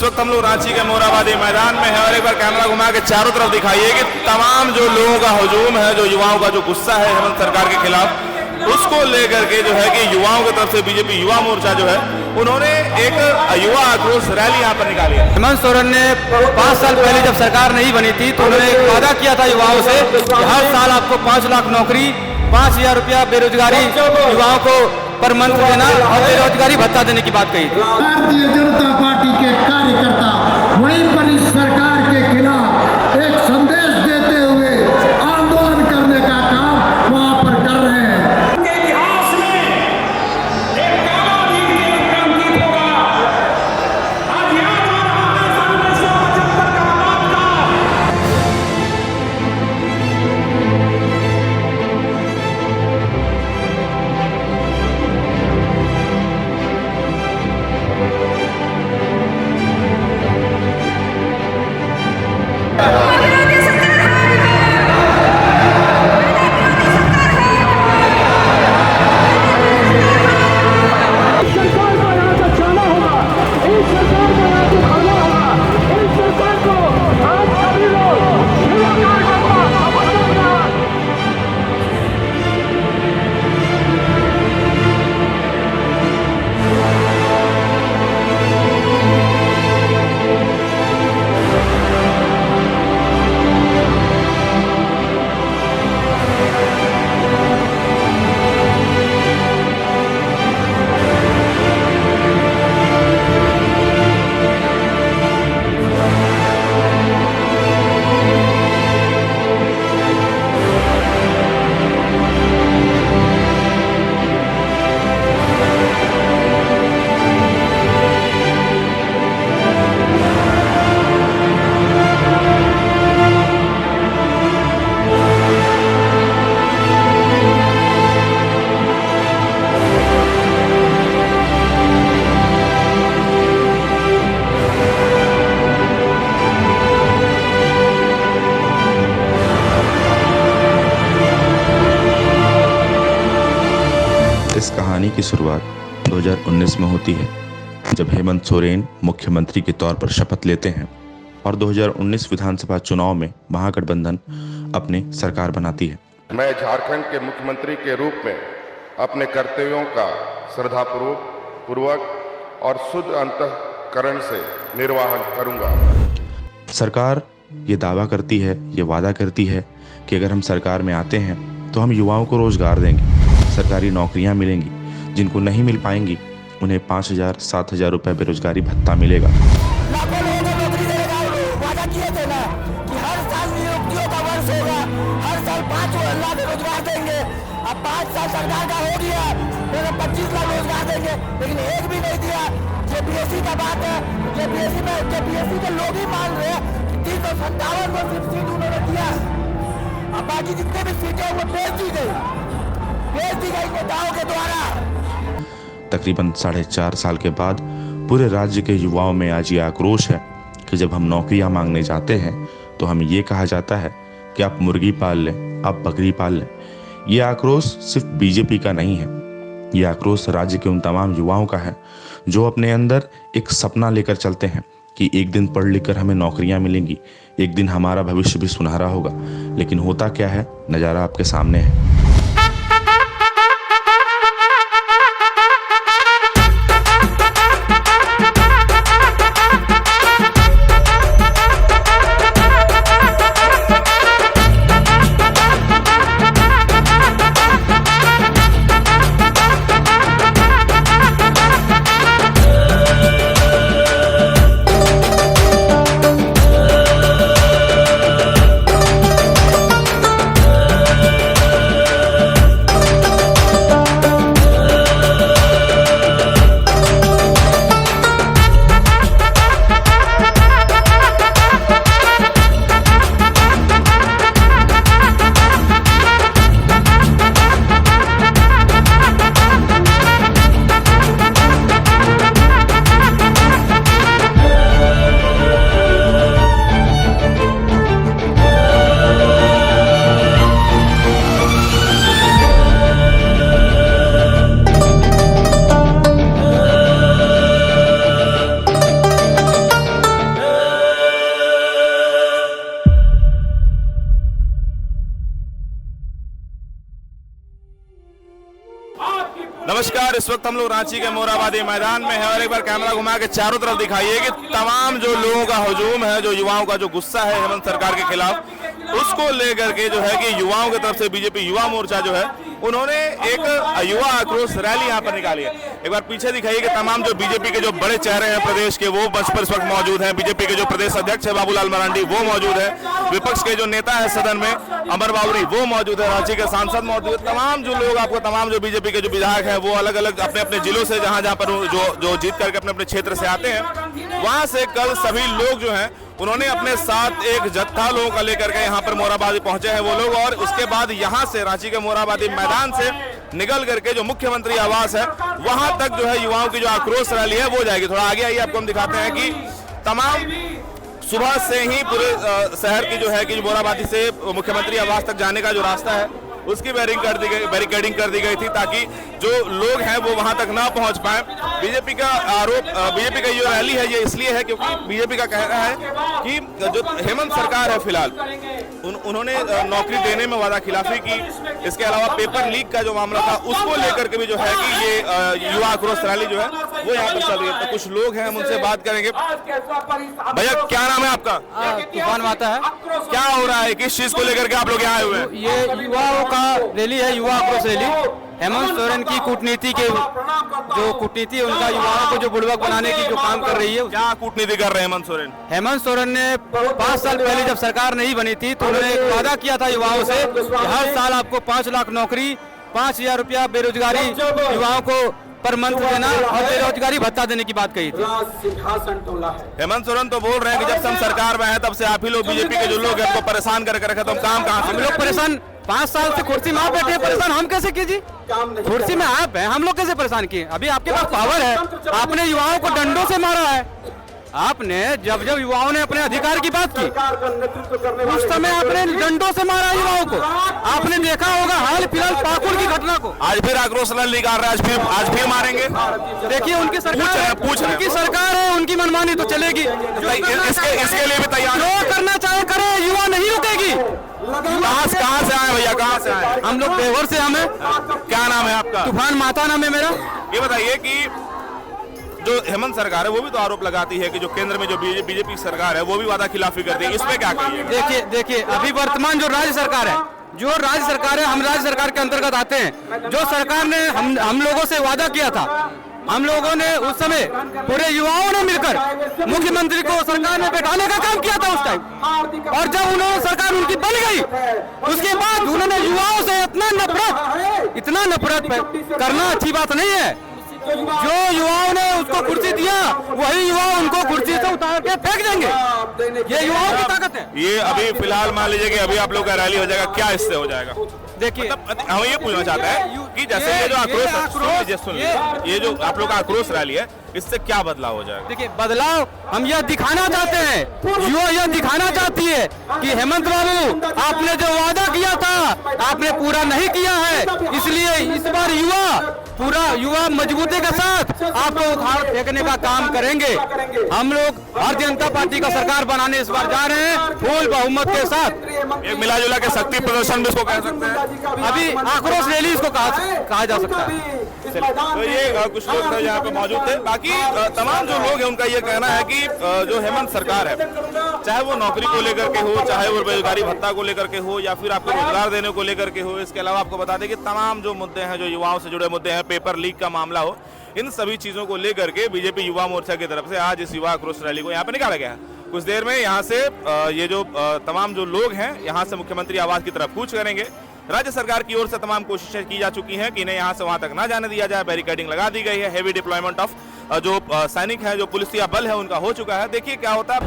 वक्त हम लोग रांची के मोराबादी मैदान में हैं और एक बार कैमरा घुमा के चारों तरफ दिखाइए कि तमाम जो लोगों का हुजूम है, जो युवाओं का जो गुस्सा है हेमंत सरकार के खिलाफ, उसको लेकर के जो है कि युवाओं की तरफ से बीजेपी युवा मोर्चा जो है उन्होंने एक युवा आक्रोश रैली यहाँ पर निकाली है। हेमंत सोरेन ने 5 साल पहले जब सरकार नहीं बनी थी तो उन्होंने एक वादा किया था युवाओं से कि हर साल आपको 5 लाख नौकरी, 5,000 रुपया बेरोजगारी युवाओं को पर मंथ देना और बेरोजगारी भत्ता देने की बात कही थी। भारतीय जनता पार्टी के कार्यकर्ता वहीं पर इस सरकार के खिलाफ एक संदेश देते हुए आंदोलन करने का काम वहां पर कर रहे हैं। इतिहास में एक काला दिन के रूप में अंकित होगा। आज याद आ रहा है 1975 का आपका इस कहानी की शुरुआत 2019 में होती है जब हेमंत सोरेन मुख्यमंत्री के तौर पर शपथ लेते हैं और 2019 विधानसभा चुनाव में महागठबंधन अपनी सरकार बनाती है। मैं झारखंड के मुख्यमंत्री के रूप में अपने कर्तव्यों का श्रद्धापूर्वक और शुद्ध अंतःकरण से निर्वहन करूंगा। सरकार ये दावा करती है, ये वादा करती है कि अगर हम सरकार में आते हैं तो हम युवाओं को रोजगार देंगे, सरकारी नौकरियां मिलेंगी, जिनको नहीं मिल पाएंगी उन्हें 5,000 7,000 रुपये बेरोजगारी भत्ता मिलेगा। लाखों लोगों को नौकरी देने का वादा किए थे ना कि हर साल नियुक्तियों का वर्ष होगा, हर साल 5 लाख रोजगार देंगे। अब 5 साल सरकार का हो गया तो 25 लाख रोजगार देंगे, लेकिन एक भी नहीं दिया। जेपीएससी का बात है, जेपीएससी के लोग ही मान रहे हैं 357 को सिर्फ सीट उन्होंने दिया, अब बाकी जितने भी सीटें वो बेच दी गई नेताओं के द्वारा। तकरीबन 4.5 साल के बाद पूरे राज्य के युवाओं में आज ये आक्रोश है कि जब हम नौकरियां मांगने जाते हैं तो हमें ये कहा जाता है कि आप मुर्गी पाल लें, आप बकरी पाल लें। ये आक्रोश सिर्फ बीजेपी का नहीं है, ये आक्रोश राज्य के उन तमाम युवाओं का है जो अपने अंदर एक सपना लेकर चलते हैं कि एक दिन पढ़ लिख कर हमें नौकरियां मिलेंगी, एक दिन हमारा भविष्य भी सुनहरा होगा। लेकिन होता क्या है, नज़ारा आपके सामने है। नमस्कार, इस वक्त हम लोग रांची के मोरहाबादी मैदान में हैं और एक बार कैमरा घुमा के चारों तरफ दिखाइए कि तमाम जो लोगों का हुजूम है, जो युवाओं का जो गुस्सा है हेमंत सरकार के खिलाफ, उसको लेकर के जो है कि युवाओं की तरफ से बीजेपी युवा मोर्चा जो है उन्होंने एक युवा आक्रोश रैली यहाँ पर निकाली है। एक बार पीछे दिखाइए कि तमाम जो बीजेपी के जो बड़े चेहरे हैं प्रदेश के, वो मंच पर इस वक्त मौजूद हैं। बीजेपी के जो प्रदेश अध्यक्ष है बाबूलाल मरांडी, वो मौजूद है। विपक्ष के जो नेता है सदन में अमर बावरी, वो मौजूद है। रांची के सांसद मौजूद है। तमाम जो लोग आपको, तमाम जो बीजेपी के जो विधायक हैं, वो अलग अलग अपने अपने जिलों से, जहां जहां पर जो जीत करके अपने अपने क्षेत्र से आते हैं, वहां से कल सभी लोग जो हैं उन्होंने अपने साथ एक जत्था लोगों का लेकर के यहाँ पर मोरहाबादी पहुंचे हैं वो लोग। और उसके बाद यहाँ से रांची के मोरहाबादी मैदान से निकल करके जो मुख्यमंत्री आवास है वहां तक जो है युवाओं की जो आक्रोश रैली है वो जाएगी। थोड़ा आगे आइए, आपको हम दिखाते हैं कि तमाम सुबह से ही पूरे शहर की जो है कि मोरहाबादी से मुख्यमंत्री आवास तक जाने का जो रास्ता है उसकी बैरिकेडिंग कर दी गई थी ताकि जो लोग हैं वो वहां तक ना पहुंच पाए। बीजेपी का आरोप, बीजेपी का ये रैली है ये इसलिए है क्योंकि बीजेपी का कहना है कि जो हेमंत सरकार है फिलहाल उन्होंने नौकरी देने में वादा खिलाफी की। इसके अलावा पेपर लीक का जो मामला था उसको लेकर के भी जो है कि ये युवा आक्रोश रैली जो है वो यहाँ पर चल रही है। तो कुछ लोग हैं, हम उनसे बात करेंगे। भैया, क्या नाम है आपका? तूफान माता है। क्या हो रहा है, किस चीज को लेकर के आप लोग यहाँ आए हुए हैं? ये युवाओं का रैली है, युवा आक्रोश रैली। हेमंत सोरेन की कूटनीति के जो कूटनीति है उनका युवाओं को जो बुड़बक बनाने की जो काम कर रही है। क्या कूटनीति कर रहे हैं हेमंत सोरेन? हेमंत सोरेन ने 5 साल पहले जब सरकार नहीं बनी थी तो उन्होंने एक वादा किया था युवाओं से कि हर साल आपको 5 लाख नौकरी, 5,000 रुपया बेरोजगारी युवाओं को पर मंथ देना और बेरोजगारी भत्ता देने की बात कही थी। हेमंत सोरेन तो बोल रहे हैं कि जब से हम सरकार में हैं तब से आप ही लोग बीजेपी के जो लोग हैं उनको परेशान करके रखे, तो हम काम कहाँ से? हम लोग परेशान 5 साल से कुर्सी में आप बैठे हैं, परेशान हम कैसे कीजिए? कुर्सी में आप हैं, हम लोग कैसे परेशान किए? अभी आपके पास पावर है, आपने युवाओं को डंडों से मारा है। आपने जब जब युवाओं ने अपने अधिकार की बात की उस समय आपने डंडों से मारा युवाओं को। आपने देखा होगा हाल फिलहाल पाकुड़ की घटना को। आज फिर आक्रोश रैली निकाल रहे हैं, आज फिर मारेंगे। देखिए उनकी सरकार है, उनकी सरकार है, उनकी मनमानी तो चलेगी। इसके लिए भी तैयार जो करना चाहे करे, युवा नहीं रुकेगी। कहाँ से आए भैया, कहाँ से आए? हम लोग देवर से हमें। क्या नाम है आपका? तूफान माता नाम है मेरा। ये बताइए कि जो हेमंत सरकार है वो भी तो आरोप लगाती है कि जो केंद्र में जो बीजेपी सरकार है वो भी वादा खिलाफी करती है, इस पे क्या कहिए? देखिए अभी वर्तमान जो राज्य सरकार है, हम राज्य सरकार के अंतर्गत आते हैं। जो सरकार ने हम लोगों से वादा किया था, हम लोगों ने उस समय पूरे युवाओं ने मिलकर मुख्यमंत्री को सरकार में बैठाने का काम किया था उस टाइम। और जब उन्होंने सरकार उनकी बन गई उसके बाद उन्होंने युवाओं से इतना नफरत करना अच्छी बात नहीं है। जो युवाओं ने उसको कुर्सी दिया वही युवा उनको कुर्सी से उतार के फेंक देंगे। ये युवाओं की ताकत है। ये अभी फिलहाल मान लीजिए कि अभी आप लोग का रैली हो जाएगा, क्या इससे हो जाएगा? देखिए हम ये पूछना चाहते हैं कि जैसे ये जो आक्रोश, ये जो आप लोग का आक्रोश रैली है इससे क्या बदलाव हो जाएगा? देखिए बदलाव हम यह दिखाना चाहते हैं, युवा यह दिखाना चाहती है कि हेमंत बाबू आपने जो वादा किया था आपने पूरा नहीं किया है। इसलिए इस बार युवा मजबूती के साथ आपको उखाड़ फेंकने का काम करेंगे। हम लोग भारतीय जनता पार्टी का सरकार बनाने इस बार जा रहे हैं फुल बहुमत के साथ। एक मिला जुला के शक्ति प्रदर्शन भी इसको कह सकते हैं। अभी आक्रोश रैली इसको कहा जा सकता है। तो ये कुछ लोग यहाँ पे मौजूद थे। बाकी तमाम जो लोग हैं उनका ये कहना है कि जो हेमंत सरकार है, चाहे वो नौकरी को लेकर के हो, चाहे वो बेरोजगारी भत्ता को लेकर के हो, या फिर आपको रोजगार देने को लेकर के हो, इसके अलावा आपको बता दें कि तमाम जो मुद्दे हैं, जो युवाओं से जुड़े मुद्दे हैं, पेपर लीक का मामला हो, इन सभी चीजों को लेकर के बीजेपी युवा मोर्चा की तरफ से आज इस युवा आक्रोश रैली को यहाँ पे निकाला गया है। कुछ देर में यहाँ से ये जो तमाम जो लोग हैं यहाँ से मुख्यमंत्री आवास की तरफ कूच करेंगे। राज्य सरकार की ओर से तमाम कोशिशें की जा चुकी हैं कि इन्हें यहाँ से वहां तक ना जाने दिया जाए। बैरिकेडिंग लगा दी गई है। हेवी डिप्लॉयमेंट ऑफ जो सैनिक हैं, जो पुलिसिया बल है, उनका हो चुका है। देखिए क्या होता है।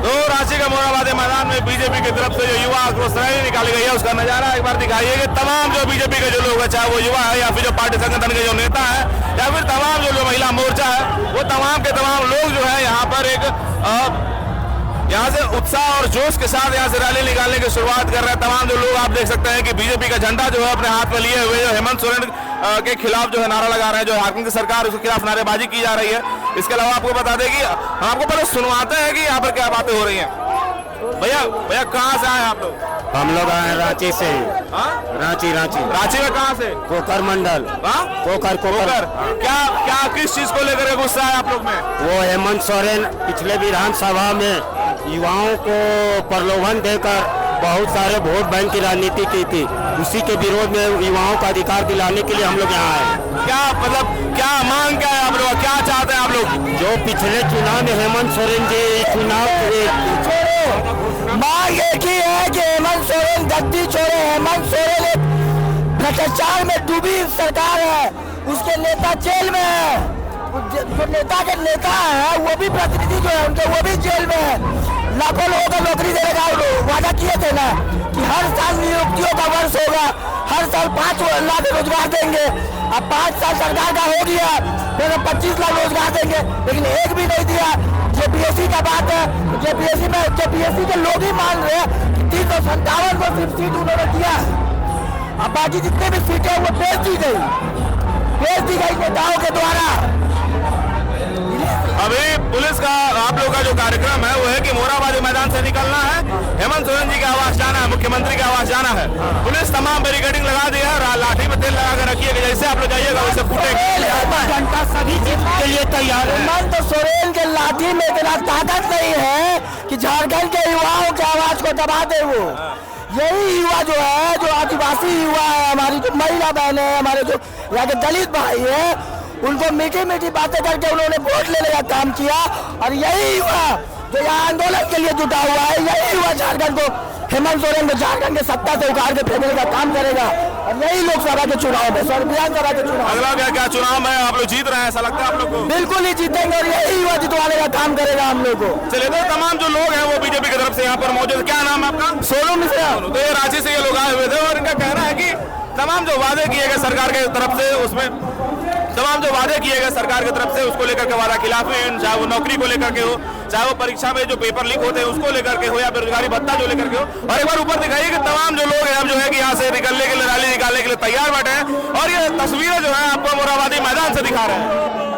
तो रांची के मोरहाबादी मैदान में बीजेपी की तरफ से जो युवा आक्रोश रैली निकाली गई है उसका नजारा एक बार दिखाइए कि तमाम जो बीजेपी के जो लोग हैं, चाहे वो युवा है या फिर जो पार्टी संगठन के जो नेता है या फिर तमाम जो महिला मोर्चा है, वो तमाम के तमाम लोग जो है यहाँ पर एक यहाँ से उत्साह और जोश के साथ यहाँ से रैली निकालने की शुरुआत कर रहे हैं। तमाम जो लोग आप देख सकते हैं कि बीजेपी का झंडा जो है अपने हाथ में लिए हुए जो हेमंत सोरेन के खिलाफ जो है नारा लगा रहे हैं, जो झारखंड की सरकार उसके खिलाफ नारेबाजी की जा रही है। इसके अलावा आपको बता दें कि हम आपको पहले सुनवाते हैं कि यहाँ पर क्या बातें हो रही हैं। भैया कहाँ से आए आप लोग? हम लोग आए हैं रांची से। हाँ? रांची रांची में कहाँ से? कोकर मंडल। हाँ? कोकर। क्या क्या किस चीज को लेकर गुस्सा है आप लोग में? वो हेमंत सोरेन पिछले विधानसभा में युवाओं को प्रलोभन देकर बहुत सारे वोट बैंक की राजनीति की थी। उसी के विरोध में युवाओं का अधिकार दिलाने के लिए हम लोग यहाँ आए। क्या मतलब क्या मांग क्या है आप लोग, क्या चाहते हैं आप लोग? जो पिछले चुनाव में हेमंत सोरेन जी चुनाव मांग एक ही है कि हेमंत सोरेन गद्दी छोड़े। हेमंत सोरेन एक भ्रष्टाचार में डूबी सरकार है, उसके नेता जेल में है। जो नेता के नेता है वो भी प्रतिनिधि जो है उनके वो भी जेल में है। लाखों लोगों को नौकरी देने का वादा किए थे ना कि हर साल नियुक्तियों का वर्ष होगा, हर साल 5 लाख रोजगार देंगे। अब 5 साल सरकार का हो गया, फिर 25 लाख रोजगार देंगे, लेकिन एक भी नहीं दिया। जेपीएससी का बात है, जेपीएससी के लोग ही मान रहे हैं कि 357 को सिर्फ सीट उन्होंने दिया। अब बाकी जितने भी सीटें वो बेच दी गई नेताओं के द्वारा। अभी पुलिस का आप लोग का जो कार्यक्रम है वो है कि मोराबादी मैदान से निकलना है, हेमंत सोरेन जी के आवास जाना है, मुख्यमंत्री के आवास जाना है। पुलिस तमाम बैरिकेडिंग लगा दी है, लाठी में तेल लगा कर रखिए कि जैसे आप लोग जाइएगा वैसे फूटेगा। सभी चीज के लिए तैयार है। हेमंत सोरेन के लाठी में इतना ताकत नहीं है कि झारखंड के युवाओं के आवाज को दबा दे। वो यही युवा जो है, जो आदिवासी युवा है, हमारी जो महिला बहन है, हमारे जो यहाँ के दलित भाई है, उनको मीठी मीठी बातें करके उन्होंने वोट लेने का काम किया। और यही युवा जो यहाँ आंदोलन के लिए जुटा हुआ है, यही युवा झारखंड को, हेमंत सोरेन को झारखंड के सत्ता से उखाड़ के फेंकने का काम करेगा। और यही लोकसभा के चुनाव में, विधानसभा के चुनाव, अगला क्या चुनाव में आप लोग जीत रहे हैं, ऐसा लगता है आप लोग को? बिल्कुल ही जीतेंगे और यही युवा जितवाने का काम करेगा हम लोग को। चलिए, तो तमाम जो लोग हैं वो बीजेपी की तरफ से यहाँ पर मौजूद। क्या नाम है आपका? सोनू मिश्रा। तो ये रांची से ये लोग आए हुए थे और इनका कहना है कि तमाम जो वादे किए गए सरकार के तरफ से, उसमें तमाम जो वादे किए गए सरकार की तरफ से उसको लेकर के वादा खिलाफ है। चाहे वो नौकरी को लेकर के हो, चाहे वो परीक्षा में जो पेपर लीक होते हैं उसको लेकर के हो, या बेरोजगारी भत्ता जो लेकर के हो। और एक बार ऊपर दिखाइए कि तमाम जो लोग हैं अब जो है कि यहाँ से निकलने के लिए, रैली निकालने के लिए तैयार बैठे हैं। और ये तस्वीरें जो है आपको मोराबादी मैदान से दिखा रहे हैं।